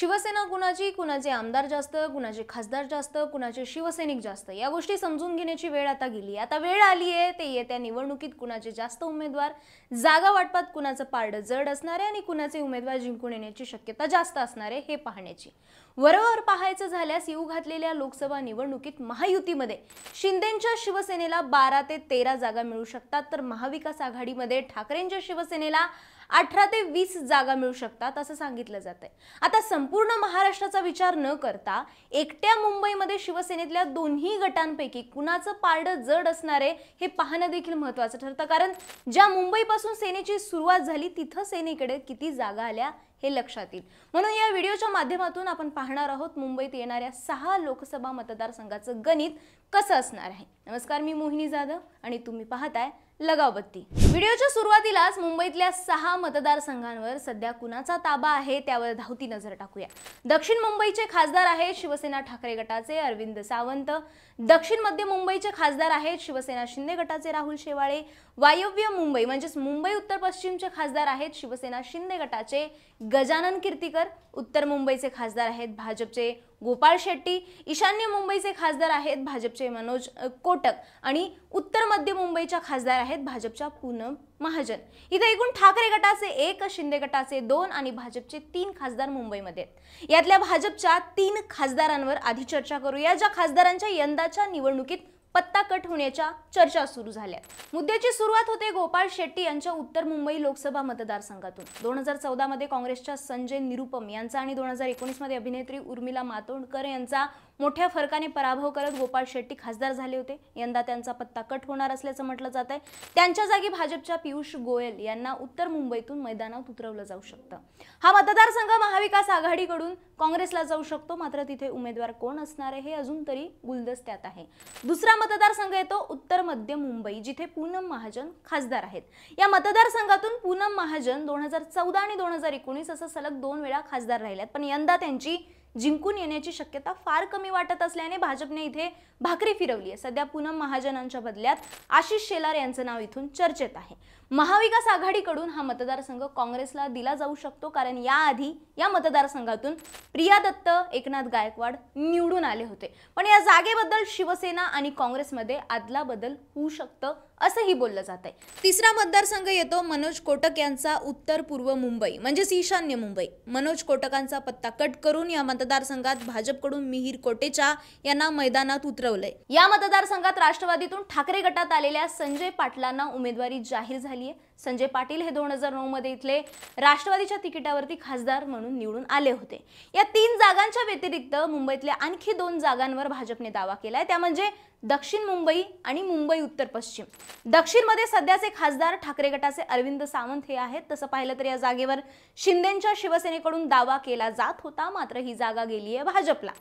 शिवसेना कुणाची, कुणाचे आमदार जास्त, कुणाचे खासदार जास्त, कुणाचे शिवसैनिक जास्त, या गोष्टी समजून घेण्याची वेळ आता गेली। आता वेळ आली आहे ते येत्या निवडणुकीत कुणाचे जास्त उमेदवार, जागा वाटपात कुणाचं पारड जड असणार आहे आणि कुणाचे उमेदवार जिंकून येण्याची शक्यता जास्त असणार आहे हे पाहण्याची। वरवर पाहायचं झाल्यास येऊ घातलेल्या लोकसभा निवडणुकीत महायुतीमध्ये शिंदेंच्या शिवसेनेला 12 ते 13 जागा मिळू शकतात, तर महाविकास आघाडीमध्ये ठाकरेंच्या शिवसेनेला 18 ते 20 जागा मिळू शकतात असं सांगितलं जातंय। आता संपूर्ण महाराष्ट्राचा विचार न करता एकट्या मुंबईमध्ये शिवसेनेतल्या दोन्ही गटांपैकी कुणाचं पारडं जड असणार आहे हे पाहणं देखील महत्त्वाचं ठरतं, कारण ज्या मुंबईपासून सेनेची सुरुवात झाली तिथं सेनेकडे किती जागा आल्या हे लक्षात येईल। म्हणून या व्हिडिओच्या माध्यमातून आपण पाहणार आहोत मुंबईत येणाऱ्या 6 लोकसभा मतदारसंघाचं गणित कसं असणार आहे। नमस्कार, मी मोहिनी जाधव आणि तुम्ही पाहताय लगावबत्ती। व्हिडिओच्या सुरुवातीलाच मुंबईतल्या 6 मतदारसंघांवर सध्या कुणाचा ताबा आहे त्यावर धावती नजर टाकूया। दक्षिण मुंबईचे खासदार आहेत शिवसेना ठाकरे गटाचे अरविंद सावंत, दक्षिण मध्य मुंबईचे खासदार आहेत शिवसेना शिंदे गटाचे राहुल शेवाळे, वायव्य मुंबई म्हणजेच मुंबई उत्तर पश्चिमचे खासदार आहेत शिवसेना शिंदे गटाचे गजानन कीर्तीकर, उत्तर मुंबईचे खासदार आहेत भाजपचे गोपाळ शेट्टी, ईशान्य मुंबईचे खासदार आहेत भाजपचे मनोज कोटक आणि उत्तर मध्य मुंबईच्या खासदार आहेत भाजपच्या पूनम महाजन। इथे एकूण ठाकरे गटाचे 1, शिंदे गटाचे 2 आणि भाजपचे 3 खासदार मुंबईमध्ये आहेत। यातल्या भाजपच्या 3 खासदारांवर आधी चर्चा करूया, ज्या खासदारांच्या यंदाच्या निवडणुकीत पत्ता कट होण्याच्या चर्चा सुरू झाल्या। मुद्द्याची सुरुवात होते गोपाळ शेट्टी यांच्या उत्तर मुंबई लोकसभा मतदारसंघातून। 2014 मध्ये काँग्रेसच्या संजय निरुपम यांचा आणि 2019 मध्ये अभिनेत्री उर्मिला मातोंडकर यांचा मोठ्या फरकाने पराभव करत गोपाळ शेट्टी खासदार झाले होते। यंदा त्यांचा पत्ता कट होणार असल्याचं म्हटलं जात आहे। त्यांच्या जागी भाजपच्या पियुष गोयल यांना उत्तर मुंबईतून मैदानात उतरवलं जाऊ शकतं। हा मतदारसंघ महाविकास आघाडीकडून काँग्रेसला जाऊ शकतो, मात्र तिथे उमेदवार कोण असणार आहे हे अजून तरी गुलदस्त्यात आहे। दुसरा मतदारसंघ येतो उत्तर मध्य मुंबई, जिथे पूनम महाजन खासदार आहेत। या मतदारसंघातून पूनम महाजन 2014 आणि 2019 असं सलग 2 वेळा खासदार राहिल्यात, पण यंदा त्यांची जिंकून येण्याची शक्यता फार कमी वाटत असल्याने भाजपने इथे भाकरी फिरवली आहे। सध्या पूनम महाजनांच्या बदल्यात आशिष शेलार यांचं नाव इथून चर्चेत आहे। महाविकास आघाडीकडून हा मतदारसंघ काँग्रेसला दिला जाऊ शकतो, कारण याआधी या मतदारसंघातून प्रिया दत्त, एकनाथ गायकवाड निवडून आले होते, पण या जागेबद्दल शिवसेना आणि काँग्रेसमध्ये आदला बदल होऊ शकतं असंही बोललं जात आहे। तिसरा मतदारसंघ येतो मनोज कोटक यांचा उत्तर पूर्व मुंबई म्हणजेच ईशान्य मुंबई। मनोज कोटकांचा पत्ता कट करून या मतदारसंघात भाजपकडून मिहिर कोटेचा यांना मैदानात उतरवलंय। या मतदारसंघात राष्ट्रवादीतून ठाकरे गटात आलेल्या संजय पाटलांना उमेदवारी जाहीर झाली आहे। संजय पाटील हे 2009 मध्ये इथले राष्ट्रवादीच्या तिकिटावरती खासदार म्हणून निवडून आले होते। या 3 जागांच्या व्यतिरिक्त मुंबईतल्या आणखी 2 जागांवर भाजपने दावा केलाय, त्या म्हणजे दक्षिण मुंबई आणि मुंबई उत्तर पश्चिम। दक्षिण मध्ये सध्याचे खासदार ठाकरे गटाचे अरविंद सावंत हे आहेत। तसं पाहिलं तर या जागेवर शिंदेंच्या शिवसेनेकडून दावा केला जात होता, मात्र ही जागा गेली आहे भाजपला।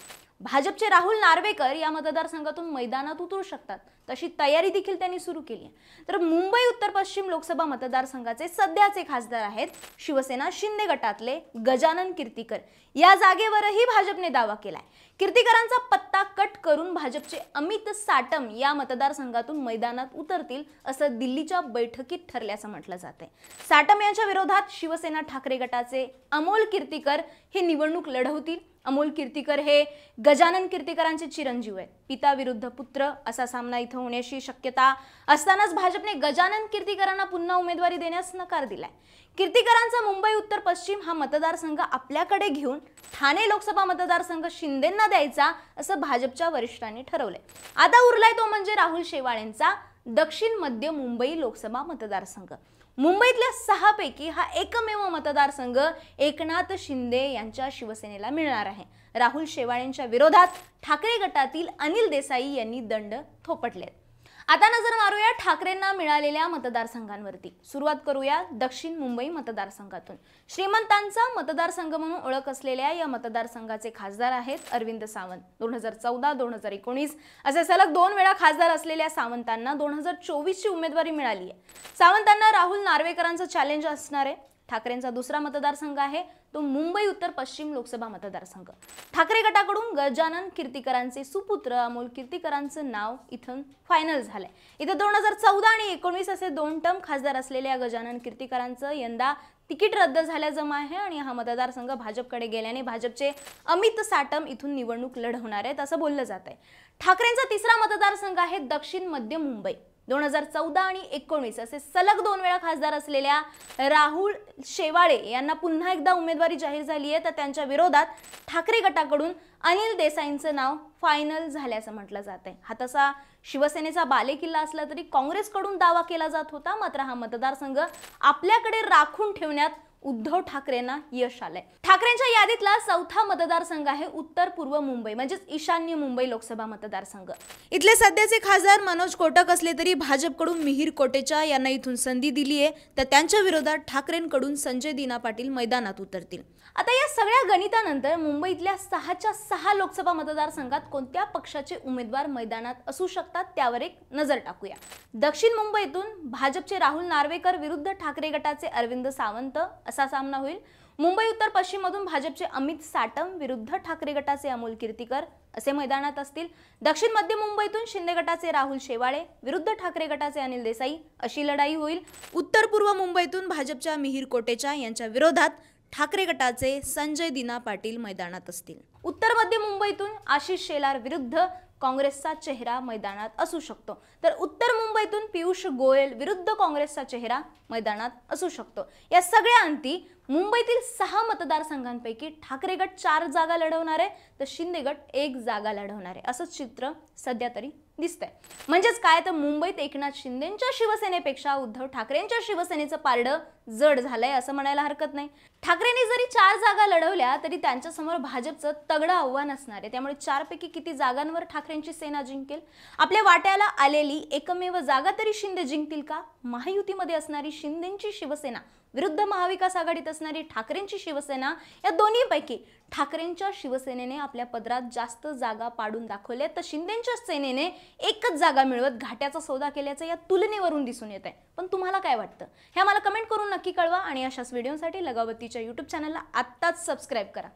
भाजपचे राहुल नार्वेकर या मतदारसंघातून मैदानात उतरू शकतात, तशी तयारी देखील त्यांनी सुरू केली आहे। तर मुंबई उत्तर पश्चिम लोकसभा मतदारसंघाचे सध्याचे खासदार आहेत शिवसेना शिंदे गटातले गजानन कीर्तीकर। या जागेवरही भाजपने दावा केलाय। कीर्तीकरांचा पत्ता कट करून भाजपचे अमित साटम या मतदारसंघातून मैदानात उतरतील असं दिल्लीच्या बैठकीत ठरल्याचं म्हटलं जातंय। साटम यांच्या विरोधात शिवसेना ठाकरे गटाचे अमोल कीर्तीकर हे निवडणूक लढवतील। अमोल कीर्तीकर हे गजानन कीर्तीकरांचे चिरंजीव आहेत। पिता विरुद्ध पुत्र असा सामना इथं होण्याची शक्यता असतानाच भाजपने गजानन कीर्तीकरांना पुन्हा उमेदवारी देण्यास नकार दिलाय। कीर्तीकरांचा मुंबई उत्तर पश्चिम हा मतदारसंघ आपल्याकडे घेऊन ठाणे लोकसभा मतदारसंघ शिंदेंना द्यायचा असं भाजपच्या वरिष्ठांनी ठरवलंय। आता उरलाय तो म्हणजे राहुल शेवाळेंचा दक्षिण मध्य मुंबई लोकसभा मतदारसंघ। मुंबईतल्या 6 पैकी हा एकमेव मतदारसंघ एकनाथ शिंदे यांच्या शिवसेनेला मिळणार आहे। राहुल शेवाळेंच्या विरोधात ठाकरे गटातील अनिल देसाई यांनी दंड थोपटले। आता नजर मारूया ठाकरेंना मिळालेल्या मतदारसंघांवरती। सुरुवात करूया दक्षिण मुंबई मतदारसंघातून। श्रीमंतांचा मतदारसंघ म्हणून ओळख असलेल्या या मतदारसंघाचे खासदार आहेत अरविंद सावंत। 2014, 2019 असे सलग 2 वेळा खासदार असलेल्या सावंतांना 2024 ची उमेदवारी मिळाली आहे। सावंतांना राहुल नार्वेकरांचं चॅलेंज असणार आहे। ठाकरेंचा दुसरा मतदारसंघ आहे तो मुंबई उत्तर पश्चिम लोकसभा मतदारसंघ। ठाकरे गटाकडून गजानन कीर्तीकरांचे सुपुत्र अमोल कीर्तीकरांचं नाव इथून फायनल झालंय। इथे 2014 आणि 19 असे 2 टर्म खासदार असलेल्या गजानन कीर्तीकरांचं यंदा तिकीट रद्द झाल्याजमा आहे आणि हा मतदारसंघ भाजपकडे गेल्याने भाजपचे अमित साटम इथून निवडणूक लढवणार आहेत असं बोललं जात आहे। ठाकरेंचा तिसरा मतदारसंघ आहे दक्षिण मध्य मुंबई। 2014 आणि 19 असे सलग 2 वेळा खासदार असलेल्या राहुल शेवाळे यांना पुन्हा एकदा उमेदवारी जाहीर झाली आहे, तर त्यांच्या विरोधात ठाकरे गटाकडून अनिल देसाईंचं नाव फायनल झाल्याचं म्हटलं जात आहे। हा तसा शिवसेनेचा बालेकिल्ला असला तरी काँग्रेसकडून दावा केला जात होता, मात्र हा मतदारसंघ आपल्याकडे राखून ठेवण्यात उद्धव ठाकरेंना यश आलंय। ठाकरेंच्या यादीतला चौथा मतदारसंघ आहे उत्तर पूर्व मुंबई म्हणजेच ईशान्य मुंबई लोकसभा मतदारसंघ। इथले सध्याचे खासदार मनोज कोटक असले तरी भाजपकडून मिहिर कोटेचा यांना इथून संधी दिली आहे, तर त्यांच्या विरोधात ठाकरेंकडून संजय दिना पाटील मैदानात उतरतील। आता या सगळ्या गणितानंतर मुंबईतल्या 6च्या 6 लोकसभा मतदारसंघात कोणत्या पक्षाचे उमेदवार मैदानात असू शकतात त्यावर एक नजर टाकूया। दक्षिण मुंबईतून भाजपचे राहुल नार्वेकर विरुद्ध ठाकरे गटाचे अरविंद सावंत असा सामना होईल। मुंबई उत्तर पश्चिम मधून भाजपचे अमित साटम विरुद्ध ठाकरे गटाचे अमोल कीर्तीकर असे मैदानात असतील। दक्षिण मध्य मुंबईतून शिंदे गटाचे राहुल शेवाळे विरुद्ध ठाकरे गटाचे अनिल देसाई अशी लढाई होईल। उत्तर पूर्व मुंबईतून भाजपच्या मिहिर कोटेचा यांच्या विरोधात ठाकरे गटाचे संजय दिना पाटील मैदानात असतील। उत्तर मध्य मुंबईतून आशिष शेलार विरुद्ध काँग्रेसचा चेहरा मैदानात असू शकतो, तर उत्तर मुंबईतून पियुष गोयल विरुद्ध काँग्रेसचा चेहरा मैदानात असू शकतो। या सगळ्या अंती मुंबईतील 6 मतदारसंघांपैकी ठाकरे गट 4 जागा लढवणार आहे, तर शिंदे गट 1 जागा लढवणार आहे असं चित्र सध्या तरी दिसतंय। म्हणजेच काय, तर मुंबईत एकनाथ शिंदेंच्या शिवसेनेपेक्षा उद्धव ठाकरेंच्या शिवसेनेचं पारडं जड झालंय असं म्हणायला हरकत नाही। ठाकरेंनी जरी 4 जागा लढवल्या तरी त्यांच्यासमोर भाजपचं तगडं आव्हान असणार आहे, त्यामुळे 4 पैकी किती जागांवर ठाकरेंची सेना जिंकेल? आपल्या वाट्याला आलेली एकमेव जागा तरी शिंदे जिंकतील का? महायुतीमध्ये असणारी शिंदेंची शिवसेना विरुद्ध महाविकास आघाडीत असणारी ठाकरेंची शिवसेना, या दोन्हीपैकी ठाकरेंच्या शिवसेनेने आपल्या पदरात जास्त जागा पाडून दाखवल्या, तर शिंदेंच्या सेनेने एकच जागा मिळवत घाट्याचा सौदा केल्याचं या तुलनेवरून दिसून येत आहे। पण तुम्हाला काय वाटतं हे आम्हाला कमेंट करून नक्की कळवा आणि अशाच व्हिडिओसाठी लगावतीच्या YouTube चॅनलला आत्ताच सबस्क्राइब करा।